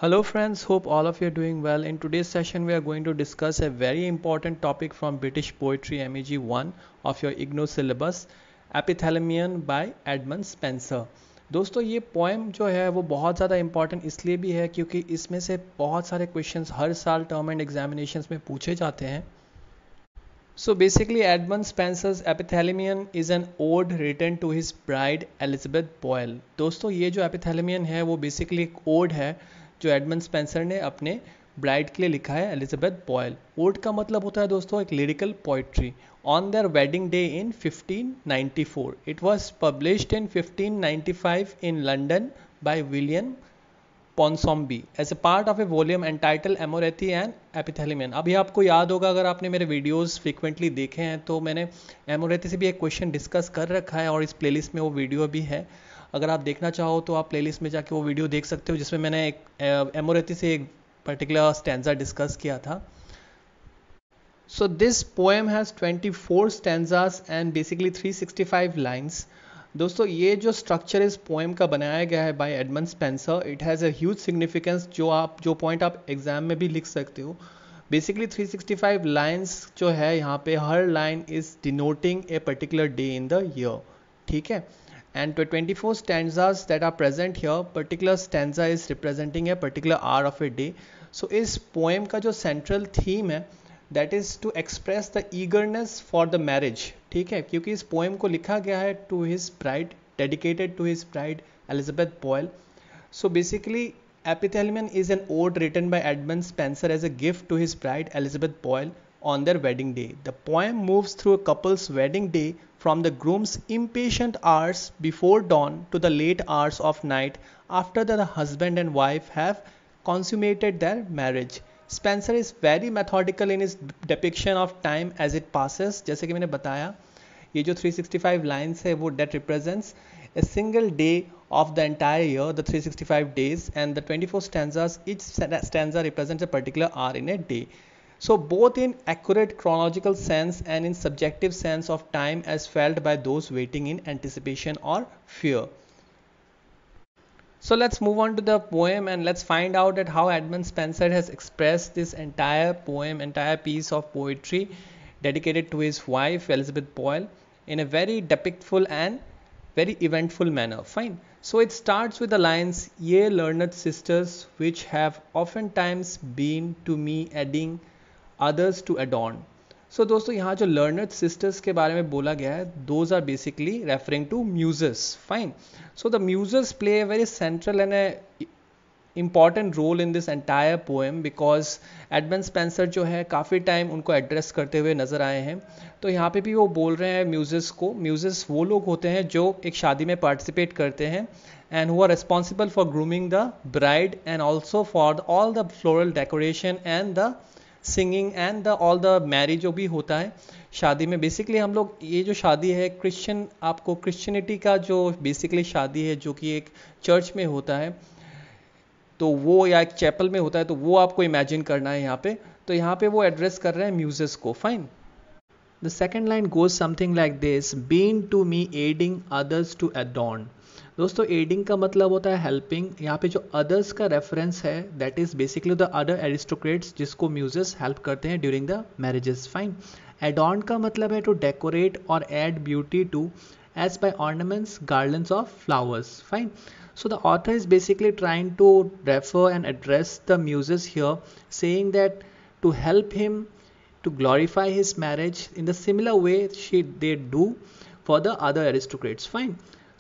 Hello friends, hope all of you are doing well. In today's session we are going to discuss a very important topic from British Poetry MEG 1 of your IGNO syllabus, Epithalamion by Edmund Spencer। दोस्तों ये poem जो है वो बहुत ज़्यादा important इसलिए भी है क्योंकि इसमें से बहुत सारे क्वेश्चंस हर साल टर्म एंड एग्जामिनेशंस में पूछे जाते हैं। So basically Edmund Spencer's Epithalamion is an ode written to his bride Elizabeth Boyle। दोस्तों ये जो Epithalamion है वो बेसिकली एक ओड है जो एडमंड स्पेंसर ने अपने ब्राइड के लिए लिखा है एलिजाबेथ बॉयल। ओड का मतलब होता है दोस्तों एक lyrical poetry on their wedding day in 1594। It was published in 1595 in London by William Ponsonby as a part of a volume entitle Amoretti and Epithalamion. अभी आपको याद होगा अगर आपने मेरे वीडियोस फ्रीक्वेंटली देखे हैं तो मैंने एमोरेथी से भी एक क्वेश्चन डिस्कस कर रखा है और इस प्लेलिस्ट में वो वीडियो भी है। अगर आप देखना चाहो तो आप प्लेलिस्ट में जाके वो वीडियो देख सकते हो जिसमें मैंने एक एमोरेथी से एक पर्टिकुलर स्टैंजा डिस्कस किया था। So this poem has 24 stanzas and basically 365 lines. दोस्तों ये जो स्ट्रक्चर इस पोएम का बनाया गया है by Edmund Spenser, it has a huge significance जो पॉइंट आप एग्जाम में भी लिख सकते हो। बेसिकली 365 लाइन्स जो है यहाँ पे हर line is denoting a particular day in the year, ठीक है। And to 24 stanzas that are present here, particular stanza is representing a particular hour of a day. So इस poem का जो central theme है that is to express the eagerness for the marriage, ठीक है, क्योंकि इस poem को लिखा गया है to his bride, dedicated to his bride Elizabeth Boyle. So basically Epithalamion is an ode written by Edmund Spencer as a gift to his bride Elizabeth Boyle on their wedding day. The poem moves through a couple's wedding day from the groom's impatient hours before dawn to the late hours of night after the husband and wife have consummated their marriage. Spencer is very methodical in his depiction of time as it passes। जैसे कि मैंने बताया ये जो 365 lines है वो that represents a single day of the entire year, the 365 days, and the 24 stanzas, each stanza represents a particular hour in a day. So both in accurate chronological sense and in subjective sense of time as felt by those waiting in anticipation or fear. So let's move on to the poem and let's find out that how Edmund Spencer has expressed this entire poem, entire piece of poetry dedicated to his wife Elizabeth Boyle in a very depictful and very eventful manner. Fine. So it starts with the lines, "Ye learned sisters, which have oftentimes been to me adding others to adorn." सो दोस्तों यहाँ जो learned sisters के बारे में बोला गया है those are basically referring to muses. Fine. So the muses play a very central and a important role in this entire poem because Edmund Spenser जो है काफ़ी टाइम उनको एड्रेस करते हुए नज़र आए हैं। तो यहाँ पे भी वो बोल रहे हैं म्यूजेस को। म्यूजेस वो लोग होते हैं जो एक शादी में पार्टिसिपेट करते हैं and who are responsible for grooming the bride and also for all the floral decoration and the singing and the all the marriage जो भी होता है शादी में। बेसिकली हम लोग ये जो शादी है क्रिश्चियन, आपको क्रिश्चियनिटी का जो बेसिकली शादी है जो कि एक चर्च में होता है तो वो या एक चैपल में होता है तो वो आपको इमेजिन करना है यहाँ पे। तो यहाँ पे वो एड्रेस कर रहे हैं म्यूजेस को। Fine. The second line goes something like this, been to me aiding others to adorn. दोस्तों एडिंग का मतलब होता है हेल्पिंग। यहाँ पे जो अदर्स का रेफरेंस है that is basically the other aristocrats जिसको म्यूजेस हेल्प करते हैं during the marriages. Fine. Adorn का मतलब है टू डेकोरेट और add beauty to as by ornaments, garlands of flowers. Fine. So the author is basically trying to refer and address the muses here, saying that to help him to glorify his marriage in the similar way they do for the other aristocrats. Fine.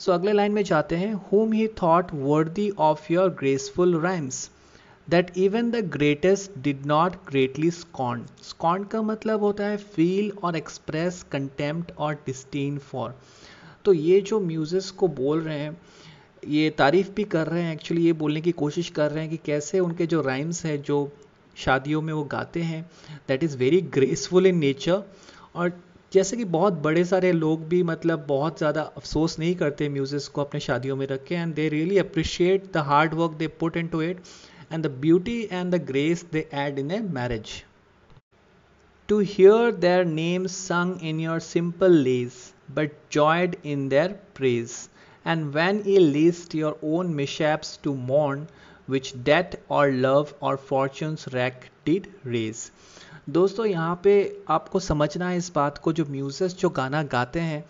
So अगले line में जाते हैं, whom he thought worthy of your graceful rhymes, that even the greatest did not greatly scorn. Scorn का मतलब होता है feel और express contempt और disdain for। तो ये जो muses को बोल रहे हैं ये तारीफ़ भी कर रहे हैं, एक्चुअली ये बोलने की कोशिश कर रहे हैं कि कैसे उनके जो राइम्स हैं जो शादियों में वो गाते हैं that is very graceful in nature. और जैसे कि बहुत बड़े सारे लोग भी मतलब बहुत ज़्यादा अफसोस नहीं करते म्यूजिक को अपने शादियों में रख के, and they really appreciate the hard work they put into it and the beauty and the grace they add in a marriage. To hear their names sung in your simple lays but joyed in their praise, and when ye list your own mishaps to mourn, which death or love or fortune's wreck did raise। दोस्तों यहाँ पे आपको समझना है इस बात को, जो म्यूजिक जो गाना गाते हैं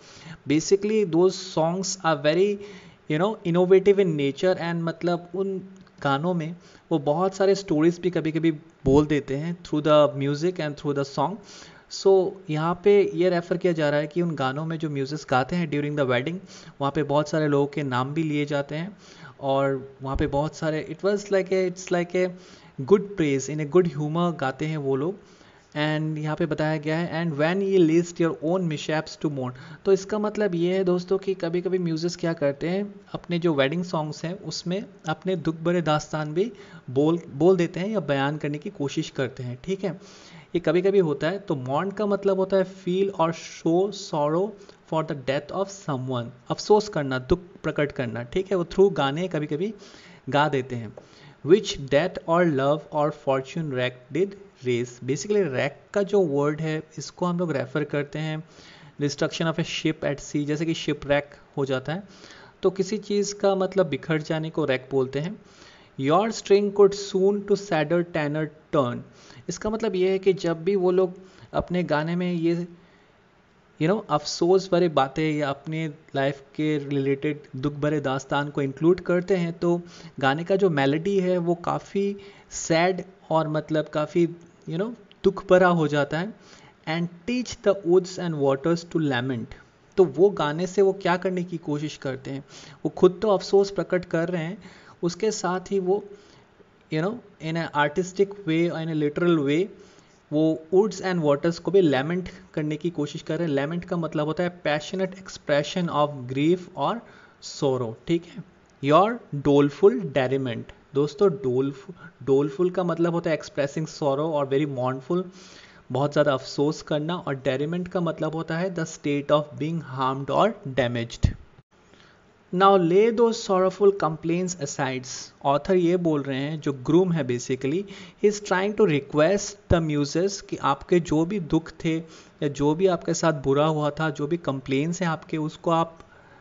बेसिकली दो songs are very innovative in nature, and मतलब उन गानों में वो बहुत सारे स्टोरीज भी कभी कभी बोल देते हैं through the music and through the song. So यहाँ पे ये रेफ़र किया जा रहा है कि उन गानों में जो म्यूज़िक गाते हैं ड्यूरिंग द वेडिंग, वहाँ पे बहुत सारे लोगों के नाम भी लिए जाते हैं और वहाँ पे बहुत सारे it's like a good praise in a good humour गाते हैं वो लोग। एंड यहाँ पे बताया गया है and when you list your own mishaps to mourn. तो इसका मतलब ये है दोस्तों कि कभी कभी म्यूजिक क्या करते हैं, अपने जो वेडिंग सॉन्ग्स हैं उसमें अपने दुख भरे दास्तान भी बोल देते हैं या बयान करने की कोशिश करते हैं, ठीक है। ये कभी कभी होता है। तो मॉर्न का मतलब होता है फील और show sorrow for the death of someone, अफसोस करना, दुख प्रकट करना, ठीक है। वो थ्रू गाने कभी कभी गा देते हैं। Which death or love or fortune wreck did raise. Basically wreck का जो वर्ड है इसको हम लोग रेफर करते हैं destruction of a ship at sea, जैसे कि शिप रैक हो जाता है तो किसी चीज़ का मतलब बिखर जाने को रैक बोलते हैं। Your string could soon to sadder tenor turn. इसका मतलब ये है कि जब भी वो लोग अपने गाने में ये अफसोस भरे बातें या अपने लाइफ के रिलेटेड दुख भरे दास्तान को इंक्लूड करते हैं तो गाने का जो मेलोडी है वो काफ़ी सैड और मतलब काफ़ी दुख भरा हो जाता है। And teach the woods and waters to lament. तो वो गाने से वो क्या करने की कोशिश करते हैं, वो खुद तो अफसोस प्रकट कर रहे हैं, उसके साथ ही वो इन ए आर्टिस्टिक वे, इन ए लिटरल वे वो वुड्स एंड वाटर्स को भी लैमेंट करने की कोशिश कर रहे हैं। लैमेंट का मतलब होता है पैशनेट एक्सप्रेशन ऑफ ग्रीफ और सोरो, ठीक है। योर डोलफुल डेरिमेंट। दोस्तों डोलफुल का मतलब होता है एक्सप्रेसिंग सोरो और वेरी मॉर्नफुल, बहुत ज़्यादा अफसोस करना, और डेरिमेंट का मतलब होता है the state of being harmed और डैमेज्ड। नाउ ले दो सॉरोफुल कंप्लेन्स असाइड्स। ऑथर ये बोल रहे हैं, जो ग्रूम है basically, he is trying to request the muses कि आपके जो भी दुख थे या जो भी आपके साथ बुरा हुआ था, जो भी कंप्लेन्स हैं आपके, उसको आप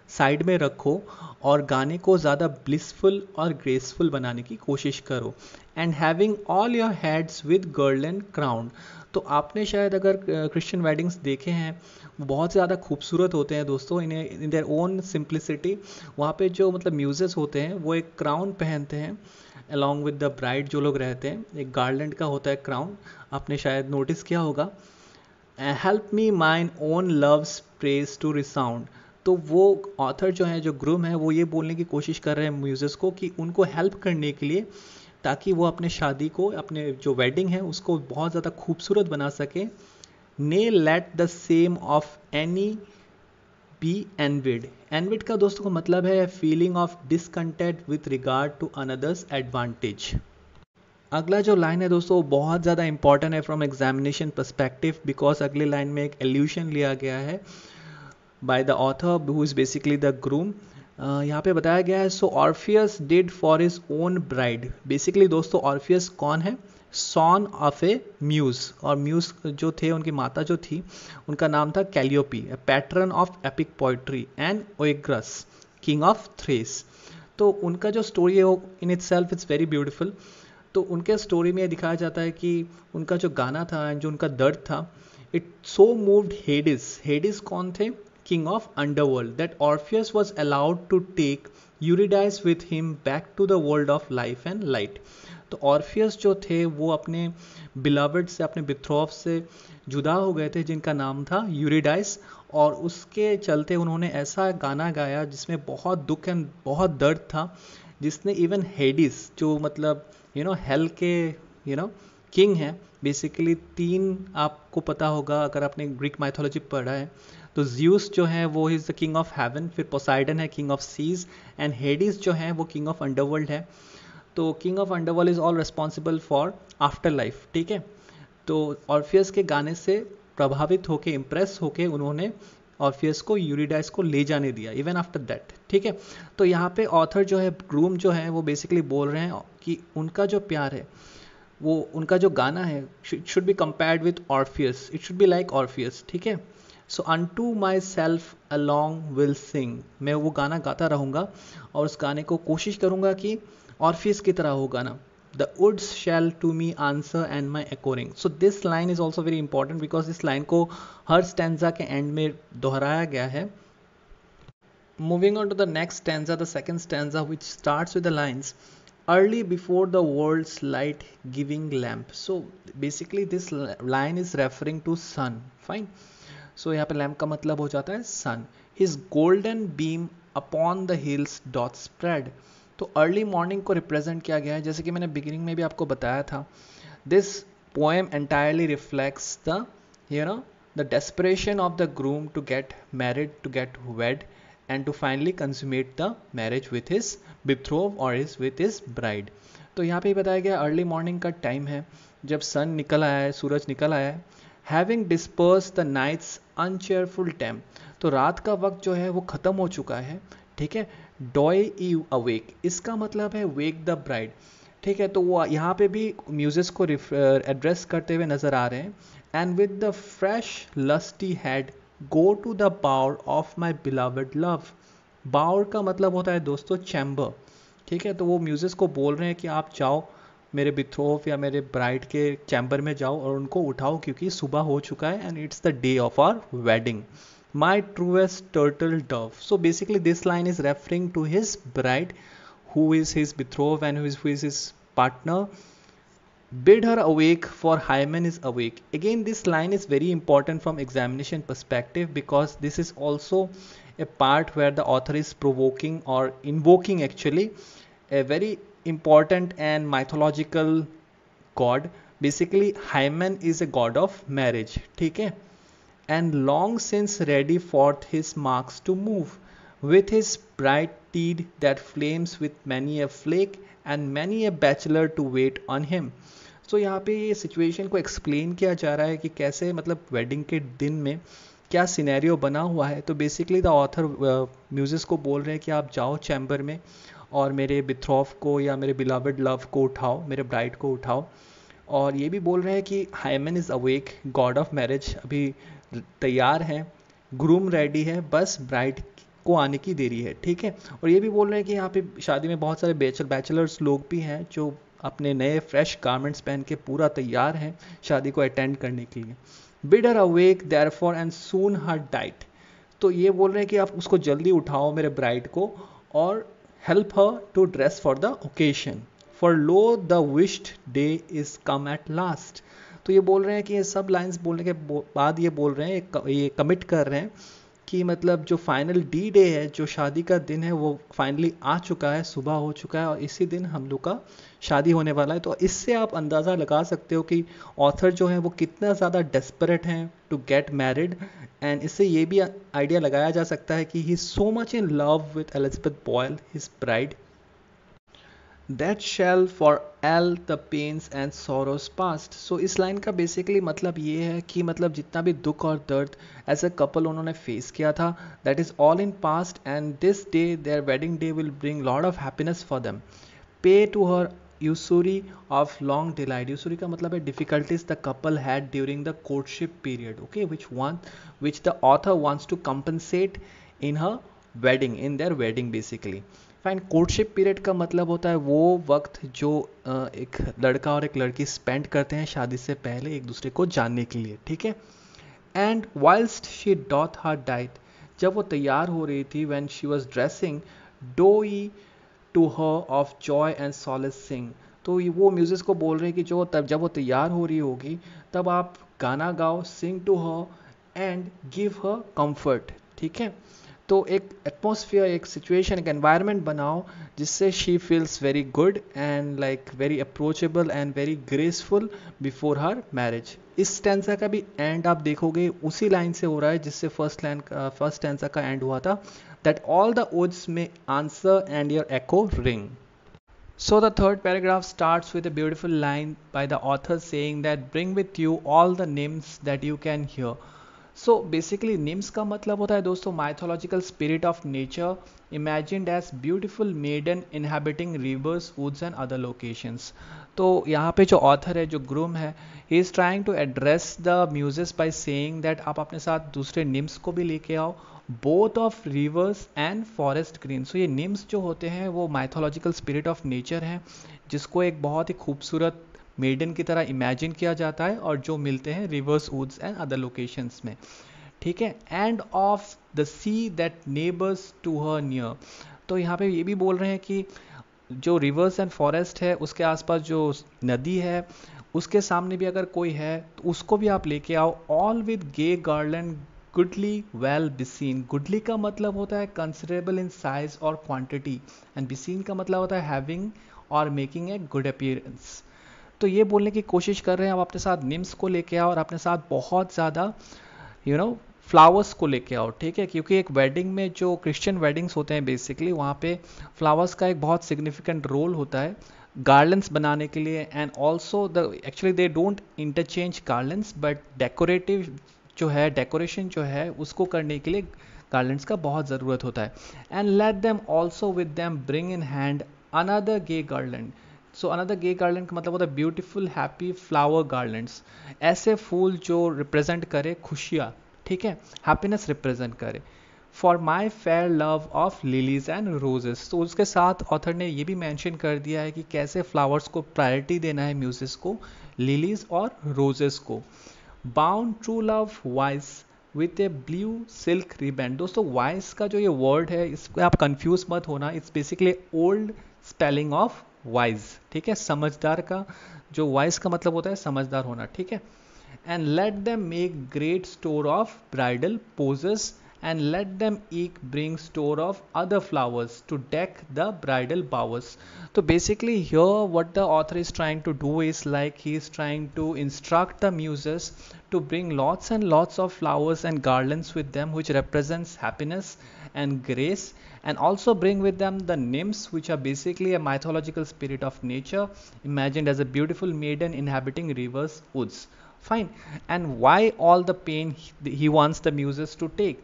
साइड में रखो और गाने को ज़्यादा ब्लिसफुल और ग्रेसफुल बनाने की कोशिश करो। And having all your heads with garland crown. तो आपने शायद अगर क्रिश्चियन वेडिंग्स देखे हैं, वो बहुत ज़्यादा खूबसूरत होते हैं दोस्तों, इन देयर ओन सिंप्लिसिटी। वहाँ पे जो मतलब म्यूजिक होते हैं वो एक क्राउन पहनते हैं अलॉन्ग विद द ब्राइड, जो लोग रहते हैं एक गार्लैंड का होता है क्राउन, आपने शायद नोटिस किया होगा। Help me mine own love's praise to resound. तो वो ऑथर जो है, जो ग्रूम है, वो ये बोलने की कोशिश कर रहे हैं म्यूजिक को कि उनको हेल्प करने के लिए, ताकि वो अपने शादी को, अपने जो वेडिंग है उसको बहुत ज़्यादा खूबसूरत बना सके। Ne let the same of any be envied. Envied का दोस्तों को मतलब है feeling of discontent with regard to another's advantage. अगला जो लाइन है दोस्तों बहुत ज़्यादा इंपॉर्टेंट है फ्रॉम एग्जामिनेशन पर्सपेक्टिव, बिकॉज अगले लाइन में एक एल्यूशन लिया गया है by the author who is basically the groom. यहाँ पे बताया गया है, so Orpheus did for his own bride. Basically दोस्तों ऑर्फियस कौन है? सॉन ऑफ ए म्यूज, और म्यूज जो थे, उनकी माता जो थी उनका नाम था Calliope, patron of epic poetry, and Oeagrus king of Thrace. तो उनका जो स्टोरी है वो in itself it's very beautiful. तो उनके स्टोरी में दिखाया जाता है कि उनका जो गाना था, जो उनका दर्द था, इट सो मूव्ड हेडिस। हेडिस कौन थे? King of underworld, that Orpheus was allowed to take Eurydice with him back to the world of life and light। तो ऑर्फियस जो थे वो अपने बिलवड से, अपने बिथ्रोफ से जुदा हो गए थे, जिनका नाम था यूरिडाइस, और उसके चलते उन्होंने ऐसा गाना गाया जिसमें बहुत दुख एंड बहुत दर्द था, जिसने इवन हेडिस, जो मतलब हेल के किंग है बेसिकली, 3 आपको पता होगा अगर आपने ग्रीक माइथोलॉजी पढ़ा है तो ज़्यूस जो है वो is the king of haven, फिर पोसाइडन है किंग ऑफ सीज, एंड हेडिस जो है वो किंग ऑफ अंडरवर्ल्ड है। तो king of underworld is all responsible for after life, ठीक है। तो ऑर्फियस के गाने से प्रभावित होके, इम्प्रेस होके, उन्होंने ऑर्फियस को, यूरिडाइस को ले जाने दिया इवन आफ्टर दैट, ठीक है। तो यहाँ पे ऑथर जो है, ग्रूम जो है, वो बेसिकली बोल रहे हैं कि उनका जो प्यार है, वो उनका जो गाना है, should be compared with Orpheus, it should be like Orpheus, ठीक है। So unto myself along will sing. मैं वो गाना गाता रहूँगा और उस गाने को कोशिश करूँगा कि ऑर्फियस की तरह होगा ना, the woods shall to me answer and my echo ring. So this line is also very important because इस लाइन को हर स्टैंजा के एंड में दोहराया गया है। Moving on to the next stanza, the second stanza, which starts with the lines early before the world's light giving lamp. So basically this line is referring to sun. Fine. So यहाँ पे lamp का मतलब हो जाता है sun. His golden beam upon the hills doth spread. तो early morning को represent किया गया है, जैसे कि मैंने बिगिनिंग में भी आपको बताया था. This poem entirely reflects the the desperation of the groom to get married, to get wed and to finally consummate the marriage with his betrothed or with his bride. तो यहाँ पे बताया गया अर्ली मॉर्निंग का time है जब सन निकल आया है, सूरज निकल आया है. Having disperse the night's uncheerful time, तो रात का वक्त जो है वो ख़त्म हो चुका है. ठीक है. डॉय यू अवेक, इसका मतलब है वेक द ब्राइड. ठीक है. तो वो यहाँ पे भी म्यूजिक को एड्रेस करते हुए नज़र आ रहे हैं. And with the fresh lusty head go to the bower of my beloved love. Bower का मतलब होता है दोस्तों चैम्बर. ठीक है. तो वो म्यूजिक को बोल रहे हैं कि आप जाओ मेरे बिथ्रोफ या मेरे ब्राइड के चैम्बर में जाओ और उनको उठाओ क्योंकि सुबह हो चुका है and it's the day of our wedding. My truest turtle dove. So basically this line is referring to his bride who is his betrothed and who is his partner. Bid her awake for Hymen is awake. Again this line is very important from examination perspective because this is also a part where the author is provoking or invoking actually a very important and mythological god. Basically Hymen is a god of marriage. ठीक है. And long since ready forth his marks to move with his bright teed that flames with many a flake and many a bachelor to wait on him. तो यहाँ पे ये situation को explain किया जा रहा है कि कैसे मतलब वेडिंग के दिन में क्या सिनेरियो बना हुआ है. तो बेसिकली द ऑथर म्यूजिक को बोल रहे हैं कि आप जाओ चैम्बर में और मेरे बिथ्रॉफ को या मेरे बिलवड लव को उठाओ, मेरे ब्राइड को उठाओ. और ये भी बोल रहे हैं कि Hymen is awake, god of marriage अभी तैयार है, ग्रूम रेडी है, बस ब्राइड को आने की देरी है. ठीक है. और ये भी बोल रहे हैं कि यहाँ पे शादी में बहुत सारे बैचलर्स लोग भी हैं जो अपने नए फ्रेश गारमेंट्स पहन के पूरा तैयार हैं शादी को अटेंड करने के लिए. Bid her awake therefore and soon her diet. तो ये बोल रहे हैं कि आप उसको जल्दी उठाओ मेरे ब्राइड को और help her to dress for the occasion. For lo the wished day is come at last. तो ये बोल रहे हैं कि ये सब लाइंस बोलने के बाद ये बोल रहे हैं, ये कमिट कर रहे हैं कि मतलब जो फाइनल डी डे है, जो शादी का दिन है वो फाइनली आ चुका है, सुबह हो चुका है और इसी दिन हम लोग का शादी होने वाला है. तो इससे आप अंदाज़ा लगा सकते हो कि ऑथर जो है वो कितना ज़्यादा डेस्परेट हैं टू गेट मैरिड. एंड इससे ये भी आइडिया लगाया जा सकता है कि he is so much in love with Elizabeth Boyle his bride that shall for all the pains and sorrows past. So इस लाइन का बेसिकली मतलब ये है कि मतलब जितना भी दुख और दर्द एज अ कपल उन्होंने फेस किया था that is all in past and this day their wedding day will bring lot of happiness for them. Pay to her usury of long delayed. Usury का मतलब है difficulties the couple had during the courtship period, okay, which the author wants to compensate in her wedding, in their wedding basically. Fine. Courtship period का मतलब होता है वो वक्त जो एक लड़का और एक लड़की स्पेंड करते हैं शादी से पहले एक दूसरे को जानने के लिए. ठीक है. And whilst she doth her dight, जब वो तैयार हो रही थी, when she was dressing, do ye to her of joy and solace sing. तो वो म्यूजिक को बोल रहे हैं कि जब वो तैयार हो रही होगी तब आप गाना गाओ, sing to her and give her comfort. ठीक है. तो एक एटमॉस्फेयर, एक सिचुएशन, एक एनवायरनमेंट बनाओ जिससे she feels very good and like very approachable and very graceful before her marriage. इस स्टैंजा का भी एंड आप देखोगे उसी लाइन से हो रहा है जिससे फर्स्ट स्टैंजा का एंड हुआ था, that all the woods may answer and your echo ring. So the third paragraph starts with a beautiful line by the author saying that bring with you all the nymphs that you can hear. So basically nymphs का मतलब होता है दोस्तों mythological spirit of nature imagined as beautiful maiden inhabiting rivers woods and other locations. तो यहाँ पे जो author है, जो ग्रूम है, he is trying to address the muses by saying that आप अपने साथ दूसरे निम्स को भी लेके आओ, both of rivers and forest green. So ये निम्स जो होते हैं वो माइथोलॉजिकल स्पिरिट ऑफ नेचर हैं, जिसको एक बहुत ही खूबसूरत मेडन की तरह इमेजिन किया जाता है और जो मिलते हैं rivers woods and other locations में, ठीक है। And of the sea that neighbours to her near. तो यहाँ पे ये भी बोल रहे हैं कि जो रिवर्स एंड फॉरेस्ट है उसके आसपास जो नदी है उसके सामने भी अगर कोई है तो उसको भी आप लेके आओ, all with gay garland goodly well beseen. Goodly का मतलब होता है कंसिडरेबल इन साइज और क्वांटिटी, एंड बिसीन का मतलब होता है हैविंग और मेकिंग ए गुड अपीयरेंस। तो ये बोलने की कोशिश कर रहे हैं आप अपने साथ निम्स को लेके आओ और अपने साथ बहुत ज़्यादा फ्लावर्स को लेके आओ, ठीक है। क्योंकि एक वेडिंग में जो क्रिश्चियन वेडिंग्स होते हैं बेसिकली वहाँ पे फ्लावर्स का एक बहुत सिग्निफिकेंट रोल होता है गार्लैंड्स बनाने के लिए, and also the actually they don't interchange garlands but decoration जो है उसको करने के लिए गार्लैंड्स का बहुत ज़रूरत होता है। And let them also with them bring in hand another gay garland. So another gay garland का मतलब होता है ब्यूटीफुल हैप्पी फ्लावर गार्लैंड्स, ऐसे फूल जो रिप्रेजेंट करे खुशियाँ, ठीक है, हैप्पीनेस रिप्रेजेंट करे। For my fair love of lilies and roses. तो उसके साथ ऑथर ने ये भी मेंशन कर दिया है कि कैसे फ्लावर्स को प्रायोरिटी देना है म्यूजिस को, लिलीज और रोजेस को। Bound true love wise with a blue silk riband. दोस्तों वाइस का जो ये वर्ड है इसको आप कंफ्यूज मत होना, it's basically old spelling of wise, ठीक है। समझदार का जो वाइज का मतलब होता है समझदार होना, ठीक है। And let them make great store of bridal posies and let them eke bring store of other flowers to deck the bridal bowers. So basically here what the author is trying to do is like he is trying to instruct the muses to bring lots and lots of flowers and garlands with them which represents happiness and grace, and also bring with them the nymphs which are basically a mythological spirit of nature imagined as a beautiful maiden inhabiting rivers, woods. Fine. And why all the pain he wants the muses to take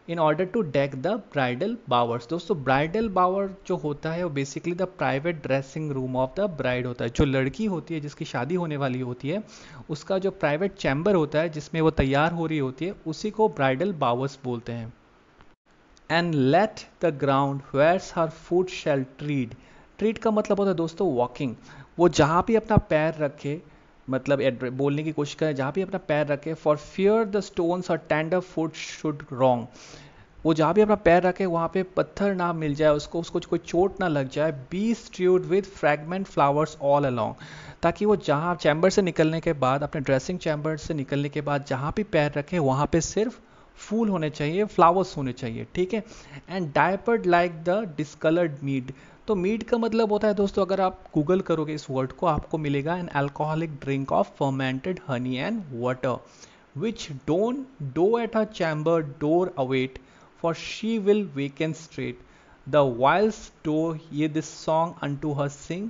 in order to deck the bridal bowers. दोस्तों bridal बावर जो होता है वो basically the private dressing room of the bride होता है। जो लड़की होती है जिसकी शादी होने वाली होती है उसका जो प्राइवेट चैम्बर होता है जिसमें वो तैयार हो रही होती है उसी को ब्राइडल बावर्स बोलते हैं। And let the ground whereas her foot shall tread. Tread का मतलब होता है दोस्तों वॉकिंग। वो जहाँ भी अपना पैर रखे, मतलब बोलने की कोशिश करें जहाँ भी अपना पैर रखे, फॉर फियर द स्टोन्स और टेंडर फुट शुड रॉन्ग। वो जहाँ भी अपना पैर रखे वहाँ पे पत्थर ना मिल जाए उसको कोई चोट ना लग जाए। Be strewed with fragment flowers all along, ताकि वो जहाँ चैम्बर से निकलने के बाद, अपने ड्रेसिंग चैम्बर से निकलने के बाद जहाँ भी पैर रखे वहाँ पे सिर्फ फूल होने चाहिए, फ्लावर्स होने चाहिए, ठीक है। And diapered like the discoloured mead. तो मीड का मतलब होता है दोस्तों, अगर आप गूगल करोगे इस वर्ड को आपको मिलेगा an alcoholic drink of fermented honey and water which don't do at her chamber door await for she will waken straight the whiles do ye this song unto her sing.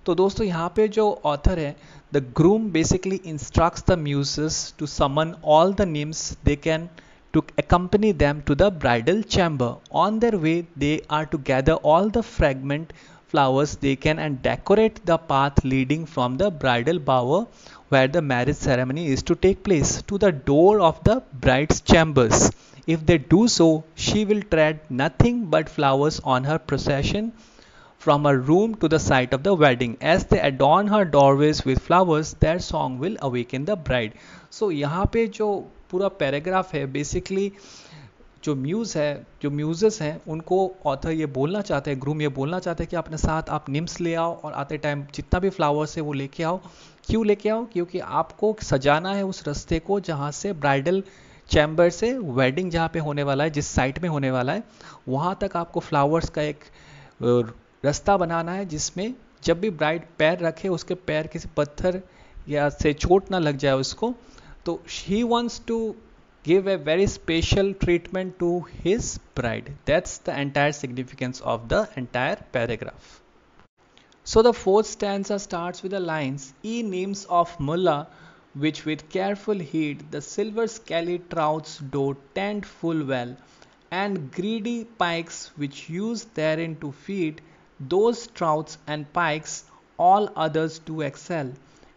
तो दोस्तों यहाँ पे जो author है, the groom basically instructs the muses to summon all the nymphs they can to accompany them to the bridal chamber. On their way, they are to gather all the fragment flowers they can and decorate the path leading from the bridal bower where the marriage ceremony is to take place to the door of the bride's chambers. If they do so, she will tread nothing but flowers on her procession from her room to the site of the wedding. As they adorn her doorways with flowers, their song will awaken the bride. So यहाँ पे जो पूरा paragraph है basically जो Muses हैं उनको author ये बोलना चाहते हैं, ग्रूम ये बोलना चाहते हैं कि अपने साथ आप निम्स ले आओ और आते टाइम जितना भी फ्लावर्स है वो लेके आओ। क्यों लेके आओ? क्योंकि आपको सजाना है उस रास्ते को जहाँ से ब्राइडल चैम्बर से वेडिंग जहाँ पे होने वाला है, जिस साइट में होने वाला है वहाँ तक आपको फ्लावर्स का एक रास्ता बनाना है जिसमें जब भी ब्राइड पैर रखे उसके पैर किसी पत्थर या से चोट ना लग जाए उसको। तो he wants to give a very special treatment to his bride. That's the entire significance of the entire paragraph. So the fourth stanza starts with the lines, Ye nymphs of Mulla, which with careful heed the silver scaly trouts do tend full well, and greedy pikes which use therein to feed, those trouts and pikes all others do excel,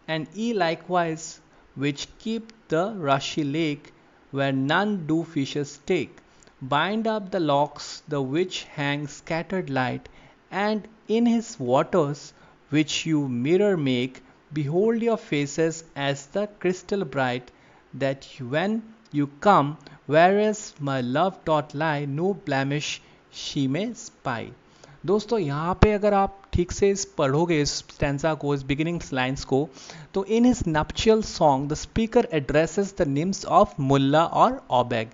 and ye likewise which keep the rushy lake, where none do fishes take, bind up the locks the which hang scattered light, and in his waters which you mirror make, behold your faces as the crystal bright, that when you come, whereas my love doth lie, no blemish she may spy. दोस्तों यहाँ पे अगर आप ठीक से इस पढ़ोगे इस स्टैंजा को, इस बिगिनिंग लाइंस को, तो in his nuptial song the speaker addresses the nymphs of Mulla और ओबेग.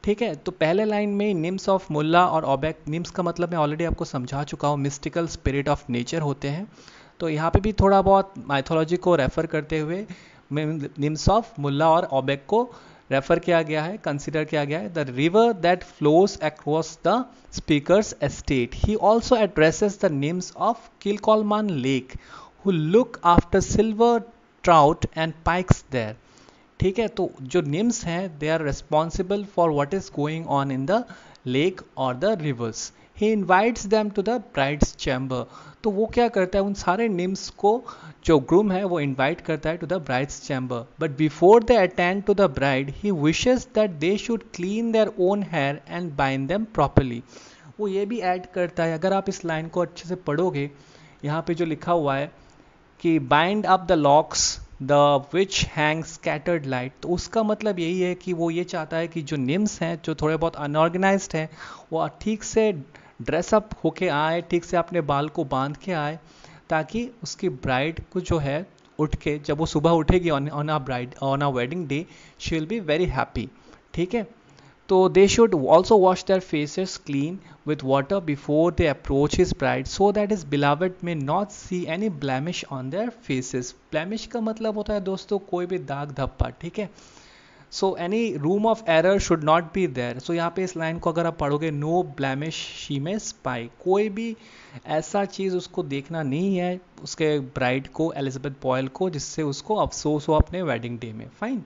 ठीक है, तो पहले लाइन में निम्स ऑफ मुल्ला और ओबेग, निम्स का मतलब मैं ऑलरेडी आपको समझा चुका हूँ, मिस्टिकल स्पिरिट ऑफ नेचर होते हैं. तो यहाँ पे भी थोड़ा बहुत माइथोलॉजी को रेफर करते हुए निम्स ऑफ मुल्ला और ओबेग को रेफर किया गया है, कंसिडर किया गया है. The river that flows across the speaker's estate. He also addresses the nymphs of Kilcolman lake who look after silver trout and pikes there. ठीक है, तो जो निम्स हैं they are responsible for what is going on in the lake और the rivers. He invites them to the bride's chamber. तो वो क्या करता है, उन सारे निम्स को जो ग्रूम है वो इन्वाइट करता है to the bride's chamber. But before they attend to the bride he wishes that they should clean their own hair and bind them properly. वो ये भी ऐड करता है, अगर आप इस लाइन को अच्छे से पढ़ोगे, यहाँ पे जो लिखा हुआ है कि bind up the locks the which hang scattered light, तो उसका मतलब यही है कि वो ये चाहता है कि जो निम्स हैं जो थोड़े बहुत अनऑर्गेनाइज्ड हैं वो ठीक से ड्रेसअप होके आए, ठीक से अपने बाल को बांध के आए, ताकि उसकी ब्राइड को जो है उठ के जब वो सुबह उठेगी on a wedding day she will be very happy. ठीक है, तो they should also wash their faces clean with water before they approach his bride so that his beloved may not see any blemish on their faces. blemish का मतलब होता है दोस्तों कोई भी दाग धब्बा. ठीक है, so any room of error should not be there. so यहाँ पे इस लाइन को अगर आप पढ़ोगे, no blemish she may spy, कोई भी ऐसा चीज़ उसको देखना नहीं है उसके ब्राइड को, एलिजाबेथ बॉयल को, जिससे उसको अफसोस हो अपने वेडिंग डे में. फाइन.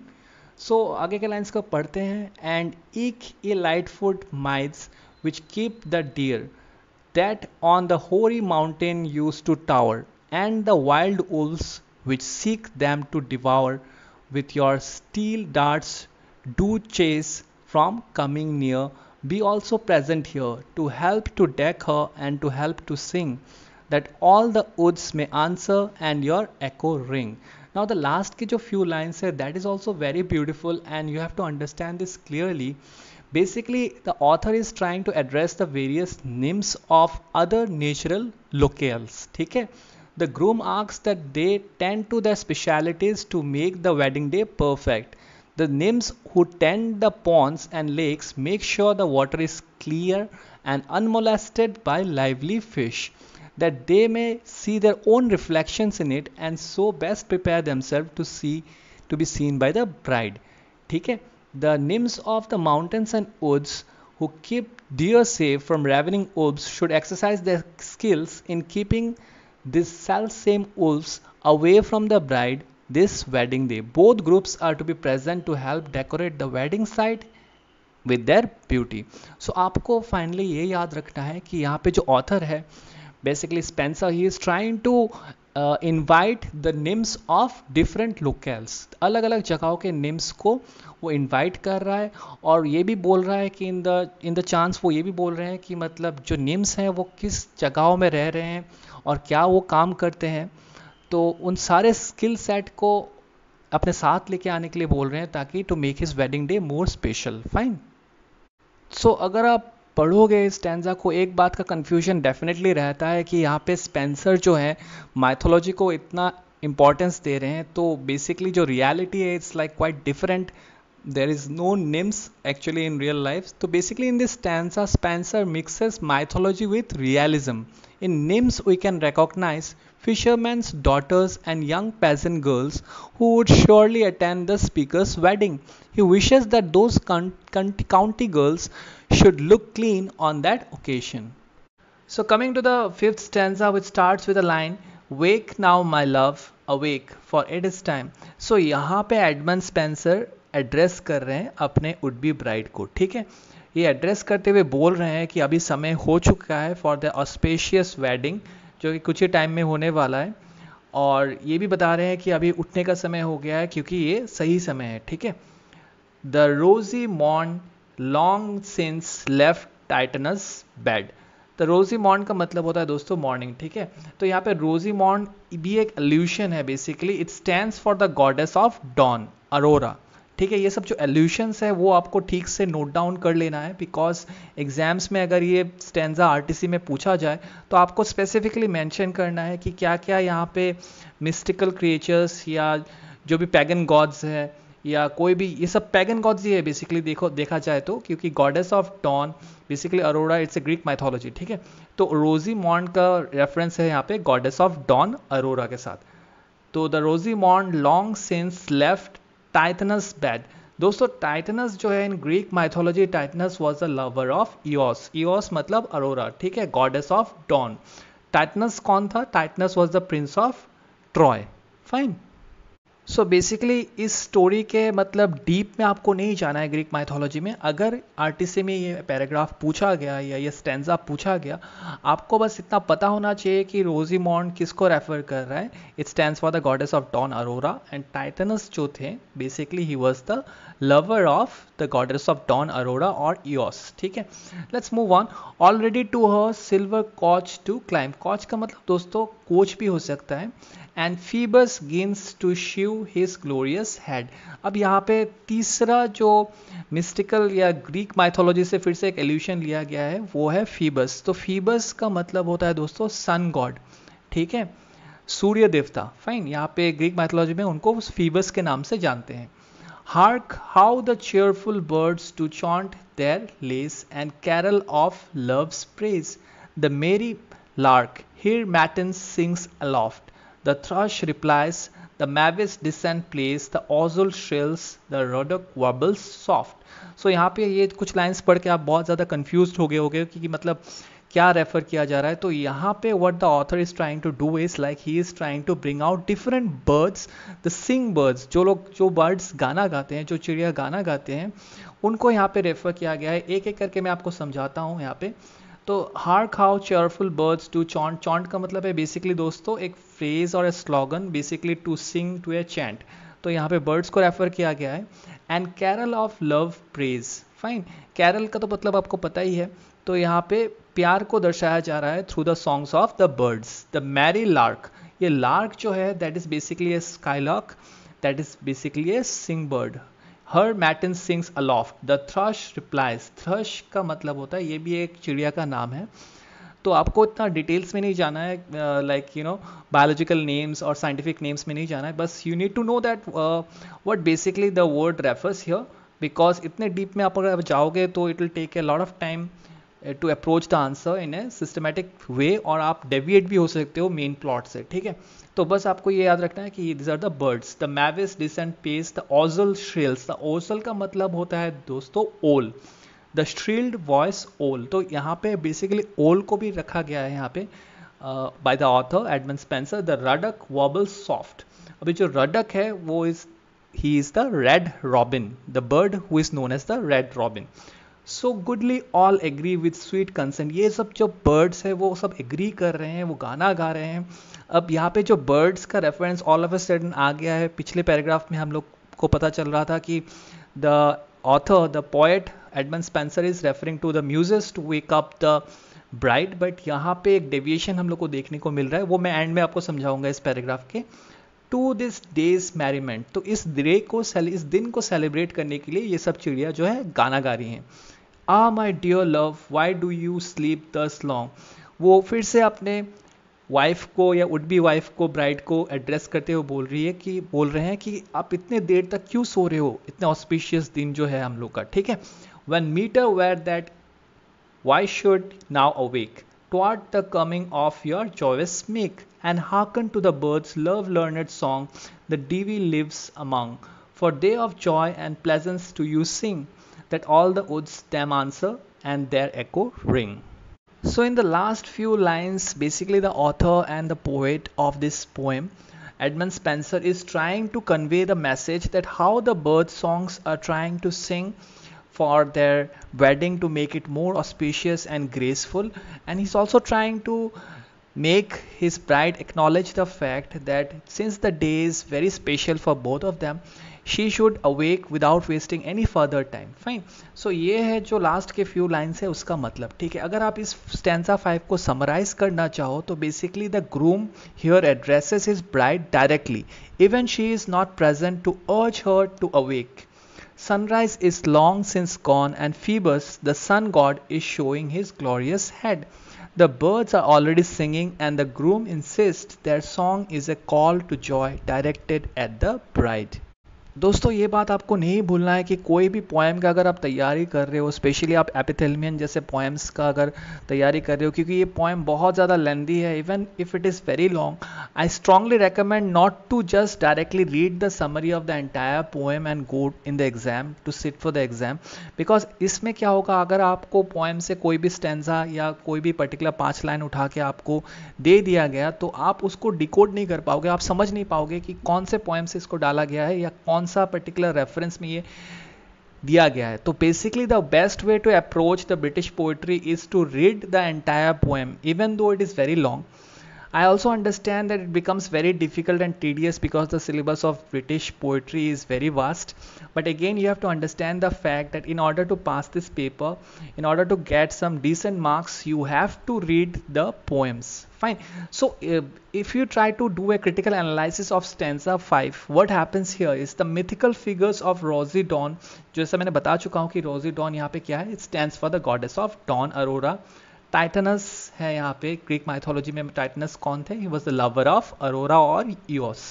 सो आगे के लाइन्स को पढ़ते हैं. And ईक A light foot mites which keep the deer that on the hoary mountain used to tower, and the wild wolves which seek them to devour, with your steel darts do chase from coming near, be also present here to help to deck her and to help to sing, that all the woods may answer and your echo ring. Now the last के जो few lines है that is also very beautiful and you have to understand this clearly. Basically, the author is trying to address the various nymphs of other natural locales. ठीक है, the groom asks that they tend to their specialities to make the wedding day perfect. The nymphs who tend the ponds and lakes make sure the water is clear and unmolested by lively fish, that they may see their own reflections in it and so best prepare themselves to be seen by the bride. ठीक है, the nymphs of the mountains and woods who keep deer safe from ravening wolves should exercise their skills in keeping these self-same wolves away from the bride this wedding day. Both groups are to be present to help decorate the wedding site with their beauty. So आपको finally ये याद रखना है कि यहाँ पे जो author है basically Spencer, he is trying to invite the nymphs of different locales. अलग अलग जगहों के nymphs को वो इनवाइट कर रहा है और ये भी बोल रहा है कि इन द चांस वो ये भी बोल रहे हैं कि मतलब जो निम्स हैं वो किस जगहों में रह रहे हैं और क्या वो काम करते हैं. तो उन सारे स्किल सेट को अपने साथ लेके आने के लिए बोल रहे हैं ताकि to make his wedding day more special. Fine. So अगर आप पढ़ोगे इस स्टैंजा को, एक बात का कन्फ्यूजन डेफिनेटली रहता है कि यहाँ पे स्पेंसर जो है माइथोलॉजी को इतना इंपॉर्टेंस दे रहे हैं, तो बेसिकली जो रियलिटी है it's like quite different. There is no nymphs actually in real life. So basically in this stanza Spencer mixes mythology with realism. In nymphs we can recognize fishermen's daughters and young peasant girls who would surely attend the speaker's wedding. He wishes that those county girls should look clean on that occasion. So coming to the fifth stanza, which starts with a line, "Wake now my love, awake for it is time. So यहाँ पे Edmund Spenser address कर रहे हैं अपने would be bride को, ठीक है। ये एड्रेस करते हुए बोल रहे हैं कि अभी समय हो चुका है फॉर द ऑस्पेशियस वेडिंग, जो कि कुछ ही टाइम में होने वाला है, और ये भी बता रहे हैं कि अभी उठने का समय हो गया है क्योंकि ये सही समय है, ठीक है। The rosy morn long since left Tithonus bed. तो रोजी मॉर्न का मतलब होता है दोस्तों मॉर्निंग, ठीक है। तो यहाँ पे रोजी मॉर्न भी एक एल्यूशन है, basically it stands for the goddess of dawn, Aurora, ठीक है। ये सब जो एल्यूशंस है वो आपको ठीक से नोट डाउन कर लेना है, बिकॉज एग्जाम्स में अगर ये स्टैंजा आरटीसी में पूछा जाए तो आपको स्पेसिफिकली मेंशन करना है कि क्या क्या यहाँ पे मिस्टिकल क्रिएचर्स या जो भी पैगन गॉड्स है या कोई भी, ये सब पैगन गॉड्स ही है बेसिकली, देखा जाए तो, क्योंकि goddess of dawn basically Aurora, it's a Greek mythology, ठीक है। तो रोजी मॉर्न का रेफरेंस है यहाँ पे गॉडेस ऑफ डॉन अरोरा के साथ। तो the rosy morn long since left Tithonus bed. दोस्तों टाइटनस जो है in Greek mythology, Tithonus was the lover of Eos, Eos मतलब अरोरा, ठीक है, गॉडेस ऑफ डॉन। टाइटनस कौन था? Tithonus was the prince of Troy, fine. So basically इस story के मतलब डीप में आपको नहीं जाना है ग्रीक माइथोलॉजी में। अगर आरटीसी में ये पैराग्राफ पूछा गया या ये स्टैंजा पूछा गया, आपको बस इतना पता होना चाहिए कि रोजी मॉर्न किसको रेफर कर रहा है। It stands for the goddess of dawn Aurora, and Tithonus जो थे basically he was the lover of the goddess of dawn Aurora और ईओस, ठीक है। Let's move on. Already to her silver coach to climb. Coach का मतलब दोस्तों coach भी हो सकता है। And Phoebus gins to shew his glorious head. अब यहाँ पे तीसरा जो मिस्टिकल या ग्रीक माइथोलॉजी से फिर से एक एल्यूशन लिया गया है वो है फीबस। तो फीबस का मतलब होता है दोस्तों सन गॉड, ठीक है, सूर्य देवता, फाइन। यहाँ पे ग्रीक माइथोलॉजी में उनको फीबस के नाम से जानते हैं। Hark how the cheerful birds do chant their lays and carol of love's praise. The merry lark here matins sings aloft. The thrush replies, the mavis descent plays, the owl shrills, the ruddock warbles soft. So यहाँ पे ये कुछ lines पढ़ के आप बहुत ज़्यादा confuse हो गए होगे कि मतलब क्या रेफर किया जा रहा है। तो यहाँ पे what the author is trying to do is like he is trying to bring out different birds, the sing birds, जो बर्ड्स गाना गाते हैं, जो चिड़िया गाना गाते हैं, उनको यहाँ पे रेफर किया गया है। एक एक करके मैं आपको समझाता हूँ यहाँ पे। तो hark how cheerful birds to chant. Chant का मतलब है बेसिकली दोस्तों एक फ्रेज और a slogan, basically to sing to a chant. तो यहाँ पे बर्ड्स को रेफर किया गया है। And carol of love praise, fine. Carol का तो मतलब आपको पता ही है। तो यहाँ पे प्यार को दर्शाया जा रहा है through the songs of the birds. The merry lark, ये लार्क जो है that is basically a skylark, that is basically a sing bird. Her matin sings aloft. The thrush replies, thrush का मतलब होता है, ये भी एक चिड़िया का नाम है। तो आपको इतना डिटेल्स में नहीं जाना है, like you know biological names और साइंटिफिक नेम्स में नहीं जाना है, बस you need to know that what basically the word refers here, because इतने डीप में आप अगर जाओगे तो it will take a lot of time to approach the answer in a systematic way, और आप डेविएट भी हो सकते हो मेन प्लॉट से, ठीक है। तो बस आपको ये याद रखना है कि this are the birds. The mavis descant plays, the ousel shrills. The ousel का मतलब होता है दोस्तों ओल, द श्रिल्ड वॉइस ओल। तो यहाँ पे बेसिकली ओल को भी रखा गया है यहाँ पे by the author Edmund Spenser. The ruddock warbles soft. अभी जो रडक है वो ही is the red robin, the bird who is known as the red robin. So goodly all agree with sweet consent. ये सब जो बर्ड्स है वो सब एग्री कर रहे हैं, वो गाना गा रहे हैं। अब यहाँ पे जो बर्ड्स का reference all of a sudden आ गया है। पिछले पैराग्राफ में हम लोग को पता चल रहा था कि the author, the poet Edmund Spenser is referring to the muses to wake up the bride, but यहाँ पे एक डेविएशन हम लोग को देखने को मिल रहा है, वो मैं एंड में आपको समझाऊंगा इस पैराग्राफ के। टू दिस डेज मैरीमेंट, तो इस दिन को सेलिब्रेट करने के लिए ये सब चिड़िया जो है गाना गा रही हैं। Ah my dear love why do you sleep thus long. वो फिर से अपने वाइफ को या वुड बी वाइफ को, ब्राइड को एड्रेस करते हुए बोल रहे हैं कि आप इतने देर तक क्यों सो रहे हो, इतना ऑस्पिशियस दिन जो है हम लोग का, ठीक है। When meeter were that ye should now awake toward the coming of your joyous make, and hearken to the birds' love-learned song the Devi lives among. For they of joy and pleasance to you sing, that all the woods them answer, and their echo ring. So in the last few lines, basically the author and the poet of this poem Edmund Spenser is trying to convey the message that how the bird songs are trying to sing for their wedding to make it more auspicious and graceful, and he's also trying to make his bride acknowledge the fact that since the day is very special for both of them, she should awake without wasting any further time. Fine. So ये है जो last के few lines है उसका मतलब. ठीक है, अगर आप इस स्टैंजा 5 को समराइज करना चाहो तो basically the groom here addresses his bride directly even she is not present to urge her to awake. Sunrise is long since gone and Phoebus, the sun god, is showing his glorious head. The birds are already singing and the groom insists their song is a call to joy directed at the bride. दोस्तों ये बात आपको नहीं भूलना है कि कोई भी पोएम का अगर आप तैयारी कर रहे हो, स्पेशली आप एपिथेलमियन जैसे पोएम्स का अगर तैयारी कर रहे हो, क्योंकि ये पोएम बहुत ज़्यादा लेंदी है, even if it is very long, I strongly recommend not to just directly read the summary of the entire poem and go in the exam to sit for the exam. Because इसमें क्या होगा, अगर आपको poem से कोई भी stanza या कोई भी पर्टिकुलर 5 लाइन उठा के आपको दे दिया गया तो आप उसको डिकोड नहीं कर पाओगे, आप समझ नहीं पाओगे कि कौन से पोएम से इसको डाला गया है या कौन सा पर्टिकुलर रेफरेंस में ये दिया गया है. तो basically the best way to approach the British poetry is to read the entire poem even though it is very long. I also understand that it becomes very difficult and tedious because the syllabus of British poetry is very vast. But again, you have to understand the fact that in order to pass this paper, in order to get some decent marks, you have to read the poems. Fine. So if you try to do a critical analysis of stanza 5, what happens here is the mythical figures of Rosie Dawn. जैसा मैंने बता चुका हूँ कि Rosie Dawn यहाँ पे क्या है? It stands for the goddess of dawn, Aurora. टाइटनस है यहाँ पे, ग्रीक माइथोलॉजी में टाइटनस कौन थे? He was the lover of Aurora और Eos.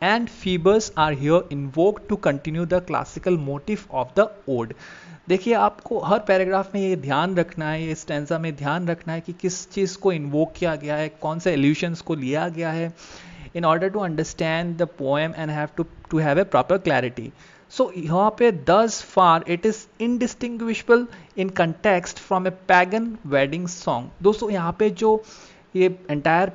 And Phoebus are here invoke to continue the classical motive of the ode. देखिए आपको हर paragraph में ये ध्यान रखना है, ये स्टैंजा में ध्यान रखना है कि किस चीज़ को इन्वोक किया गया है, कौन से एल्यूशंस को लिया गया है, in order to understand the poem and have to have a proper clarity. So यहाँ पे thus far it is indistinguishable in context from a pagan wedding song. दोस्तों यहाँ पे जो ये entire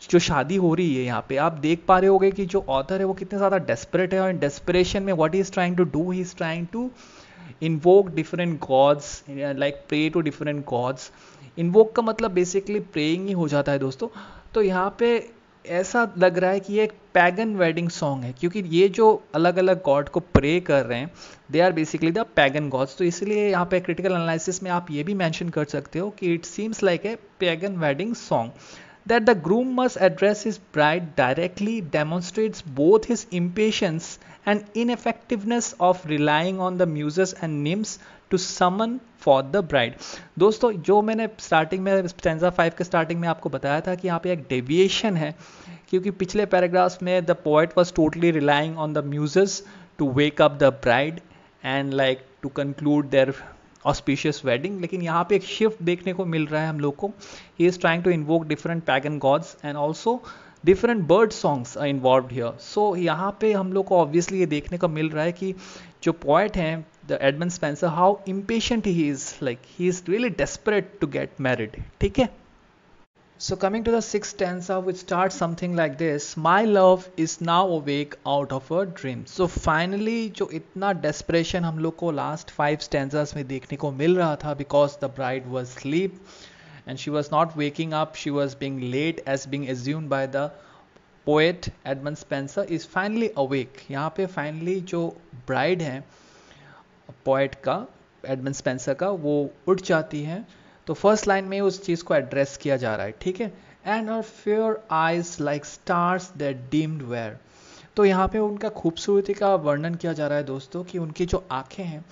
जो शादी हो रही है यहाँ पे आप देख पा रहे होगे कि जो ऑथर है वो कितने ज़्यादा डेस्परेट है, और इन डेस्परेशन में what he is trying to do, he is trying to invoke different gods, like pray to different gods. Invoke का मतलब बेसिकली प्रेइंग ही हो जाता है दोस्तों. तो यहाँ पे ऐसा लग रहा है कि ये एक पैगन वेडिंग सॉन्ग है, क्योंकि ये जो अलग अलग गॉड को प्रे कर रहे हैं they are basically the pagan gods. तो इसलिए यहाँ पे क्रिटिकल एनालिसिस में आप ये भी मेंशन कर सकते हो कि it seems like a pagan wedding song. That the groom must address his bride directly demonstrates both his impatience and ineffectiveness of relying on the muses and nymphs to summon for the bride. दोस्तों जो मैंने starting में stanza 5 के starting में आपको बताया था कि यहाँ पे एक डेविएशन है, क्योंकि पिछले पैराग्राफ्स में the poet was totally relying on the muses to wake up the bride and like to conclude their auspicious wedding. लेकिन यहाँ पे एक शिफ्ट देखने को मिल रहा है हम लोग को. He is trying to invoke different pagan gods and also different bird songs are involved here. So यहाँ पे हम लोग को obviously ये देखने को मिल रहा है कि जो poet हैं the Edmund Spenser, how impatient he is, like he is really desperate to get married. ठीक है. So coming to the 6th stanza, which starts something like this: My love is now awake out of her dream. So finally जो इतना desperation हम लोग को last 5 stanzas में देखने को मिल रहा था, because the bride was asleep and she was not waking up, she was being late as being assumed by the poet Edmund Spenser, is finally awake. यहाँ पे finally जो bride है poet का Edmund Spenser का, वो उठ जाती है. तो फर्स्ट लाइन में उस चीज़ को एड्रेस किया जा रहा है. ठीक है. And her fair eyes like stars that dimmed were. तो यहाँ पे उनका खूबसूरती का वर्णन किया जा रहा है दोस्तों कि उनकी जो आंखें हैं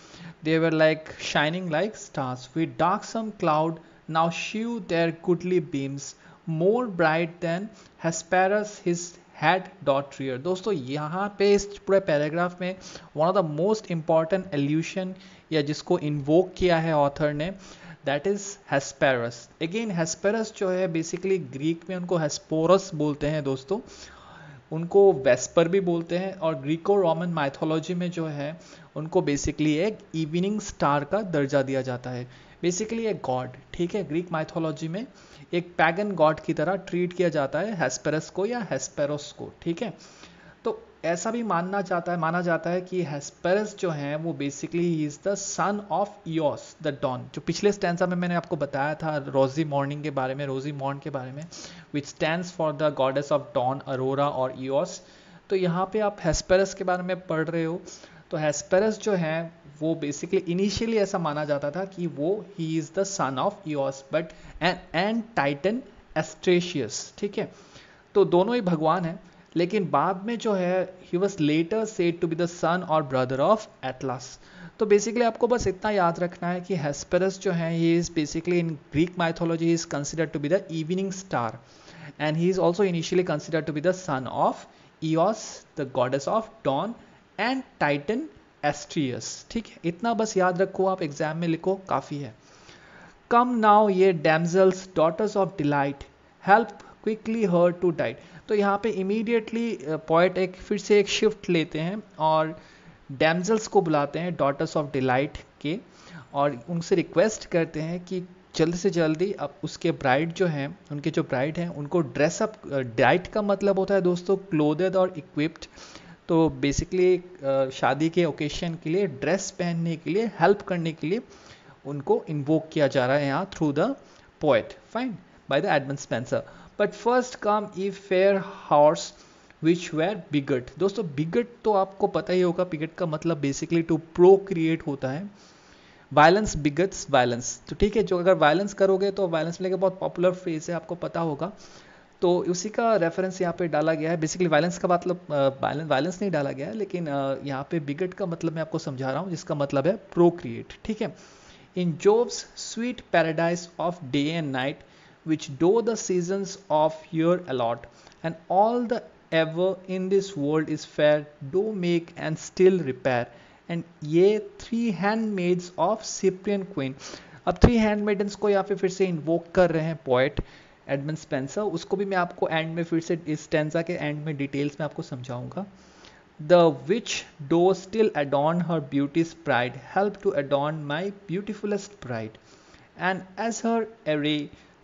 they were like shining like stars with dark some cloud now shew their goodly beams more bright than Hesperus his head doth rear. दोस्तों यहाँ पे इस पूरे पैराग्राफ में one of the most important allusion या जिसको इन्वोक किया है ऑथर ने, that is Hesperus. Again Hesperus जो है बेसिकली ग्रीक में उनको हेस्पोरस बोलते हैं दोस्तों, उनको वेस्पर भी बोलते हैं, और ग्रीको रोमन माइथोलॉजी में जो है उनको बेसिकली एक इवनिंग स्टार का दर्जा दिया जाता है, बेसिकली एक गॉड. ठीक है. ग्रीक माइथोलॉजी में एक पैगन गॉड की तरह ट्रीट किया जाता है हेस्पेरस को या हेस्पेरोस को, ठीक है। तो ऐसा भी माना जाता है कि हेस्पेरस जो है वो basically he is the son of Eos the dawn. जो पिछले स्टैंजा में मैंने आपको बताया था रोजी मॉर्निंग के बारे में, रोजी मॉर्न के बारे में, which stands for the goddess of dawn, Aurora और ईओस। तो यहाँ पे आप हेस्पेरस के बारे में पढ़ रहे हो। तो हेस्पेरस जो है वो बेसिकली इनिशियली ऐसा माना जाता था कि वो ही is the son of Eos but and Titan Astraeus, ठीक है। तो दोनों ही भगवान हैं, लेकिन बाद में जो है he was later said to be the son और ब्रदर ऑफ एटलास। तो बेसिकली आपको बस इतना याद रखना है कि हेस्पेरस जो है he is basically in Greek mythology is considered to be the evening star and he is also initially considered to be the son of Eos the goddess of dawn and Titan Astraeus, ठीक है। इतना बस याद रखो, आप exam में लिखो, काफी है। Come now ye damsels daughters of delight help quickly her to dight. तो यहाँ पे इमीडिएटली पोएट एक फिर से एक शिफ्ट लेते हैं और डैमजल्स को बुलाते हैं डॉटर्स ऑफ डिलाइट के, और उनसे रिक्वेस्ट करते हैं कि जल्दी से जल्दी अब उसके ब्राइड जो हैं, उनके जो ब्राइड हैं उनको ड्रेसअप, डाइट का मतलब होता है दोस्तों क्लोथेड और इक्विप्ड। तो बेसिकली शादी के ओकेशन के लिए ड्रेस पहनने के लिए हेल्प करने के लिए उनको इन्वोक किया जा रहा है यहाँ through the poet, fine, by the Edmund Spenser. But first come E fair horse which where wicket. दोस्तों बिगट तो आपको पता ही होगा, बिगट का मतलब बेसिकली टू प्रोक्रिएट होता है। वायलेंस बिगट्स वायलेंस, तो ठीक है, जो अगर वायलेंस करोगे तो वायलेंस लेके बहुत पॉपुलर फ्रेज है, आपको पता होगा। तो उसी का रेफरेंस यहाँ पे डाला गया है। बेसिकली वायलेंस का मतलब वायलेंस नहीं डाला गया है, लेकिन यहाँ पे बिगट का मतलब मैं आपको समझा रहा हूँ, जिसका मतलब है प्रोक्रिएट, ठीक है। इन जोब्स sweet paradise of day and night which do the seasons of year allot and all the ever in this world is fair do make and still repair and ये three handmaids of Cyprian queen। अब three हैंडमेडन्स को यहाँ पे फिर से invoke कर रहे हैं पोएट एडमंड स्पेंसर। उसको भी मैं आपको एंड में फिर से इस स्टैंजा के एंड में डिटेल्स में आपको समझाऊंगा। The which do still adorn her beauty's pride help to adorn my beautifulest bride and as her array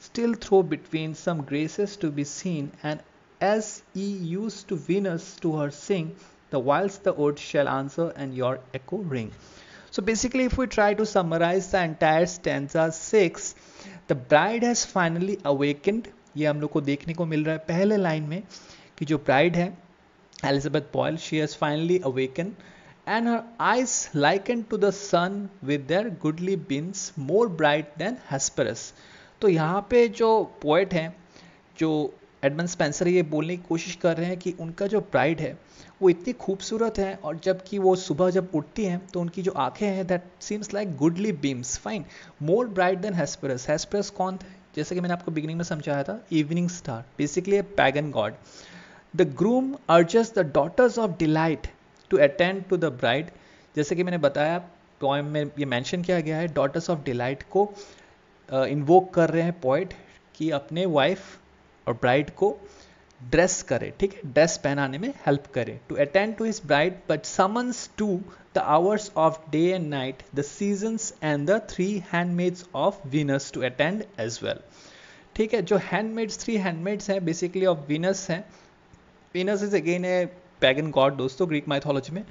still throw between some graces to be seen and as ye used to Venus to her sing the whilst the earth shall answer and your echo ring। So basically if we try to summarize the entire stanza 6, the bride has finally awakened। ये हम लोग को देखने को मिल रहा है पहले line में कि जो ब्राइड है Elizabeth Boyle, she has finally awakened and her eyes likened to the sun with their goodly beams more bright than Hesperus। तो यहाँ पे जो पोएट हैं, जो एडमंड स्पेंसर, ये बोलने की कोशिश कर रहे हैं कि उनका जो ब्राइड है वो इतनी खूबसूरत है, और जबकि वो सुबह जब उठती हैं तो उनकी जो आंखें हैं that seems like goodly beams, fine, more bright than Hesperus. Hesperus कौन थे? जैसे कि मैंने आपको बिगिनिंग में समझाया था, evening star, basically a pagan god. The groom urges the daughters of delight to attend to the bride. जैसे कि मैंने बताया पोएम में ये मेंशन किया गया है, डॉटर्स ऑफ डिलाइट को इन्वोक कर रहे हैं पोएट कि अपने वाइफ और ब्राइड को ड्रेस करे, ठीक है, ड्रेस पहनाने में हेल्प करे। To attend to his bride but summons to the hours of day and night the seasons and the three handmaids of Venus to attend as well. ठीक है, जो हैंडमेड्स, थ्री हैंडमेड्स हैं basically of Venus हैं। Venus is again a pagan god दोस्तों Greek mythology में।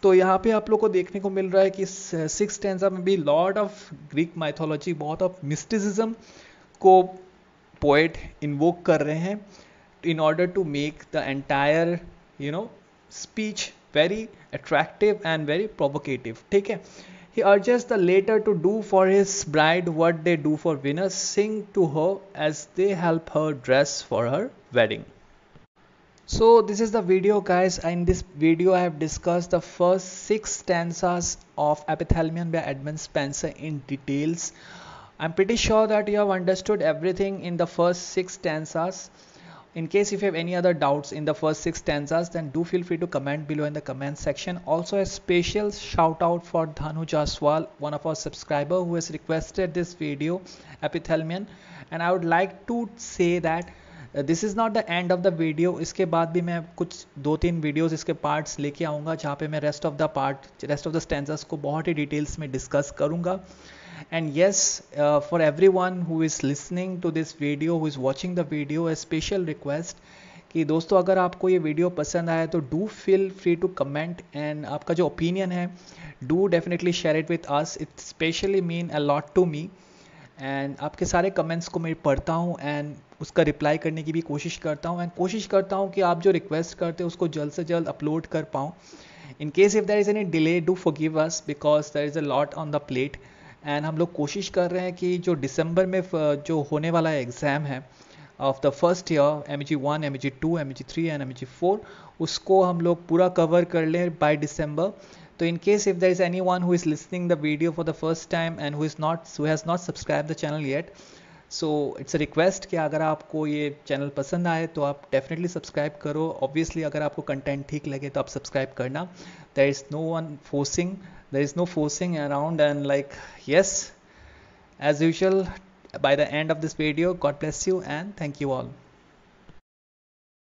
तो यहाँ पे आप लोग को देखने को मिल रहा है कि सिक्स स्टैंजा में भी लॉर्ड ऑफ ग्रीक माइथोलॉजी, बहुत ऑफ मिस्टिसिज्म को पोएट इन्वोक कर रहे हैं in order to make the entire speech very attractive and very provocative, ठीक है। He urges the later to do for his bride what they do for Venus, sing to her as they help her dress for her wedding. So this is the video guys. In this video I have discussed the first 6 stanzas of Epithalamion by Edmund Spenser in details. I'm pretty sure that you have understood everything in the first 6 stanzas. In case if you have any other doubts in the first 6 stanzas, then do feel free to comment below in the comment section. Also a special shout out for Dhanu Jaswal, one of our subscriber who has requested this video Epithalamion, and I would like to say that this is not the end of the video. इसके बाद भी मैं कुछ 2-3 videos इसके parts लेके आऊँगा जहाँ पे मैं रेस्ट ऑफ द स्टैंजास को बहुत ही डिटेल्स में डिस्कस करूँगा। And yes, for everyone who is listening to this video, who is watching the video, a special request कि दोस्तों अगर आपको ये वीडियो पसंद आया तो do feel free to comment, and आपका जो ओपिनियन है do definitely share it with us, it specially mean a lot to me. And आपके सारे कमेंट्स को मैं पढ़ता हूँ एंड उसका रिप्लाई करने की भी कोशिश करता हूँ, एंड कोशिश करता हूँ कि आप जो रिक्वेस्ट करते हैं उसको जल्द से जल्द अपलोड कर पाऊँ। In case if there is any delay, do forgive us because there is a lot on the plate. And हम लोग कोशिश कर रहे हैं कि जो दिसंबर में जो होने वाला एग्ज़ाम है of the first year, MEG 1, MEG 2, MEG 3 and MEG 4, उसको हम लोग पूरा कवर कर लें बाय दिसंबर। तो in case if there is anyone who is listening the video for the first time and who has not subscribed the channel yet, so it's a request कि अगर आपको ये चैनल पसंद आए तो आप डेफिनेटली सब्सक्राइब करो। ऑब्वियसली अगर आपको कंटेंट ठीक लगे तो आप सब्सक्राइब करना। there is no forcing around, and like yes, as usual, by the end of this video, God bless you and thank you all.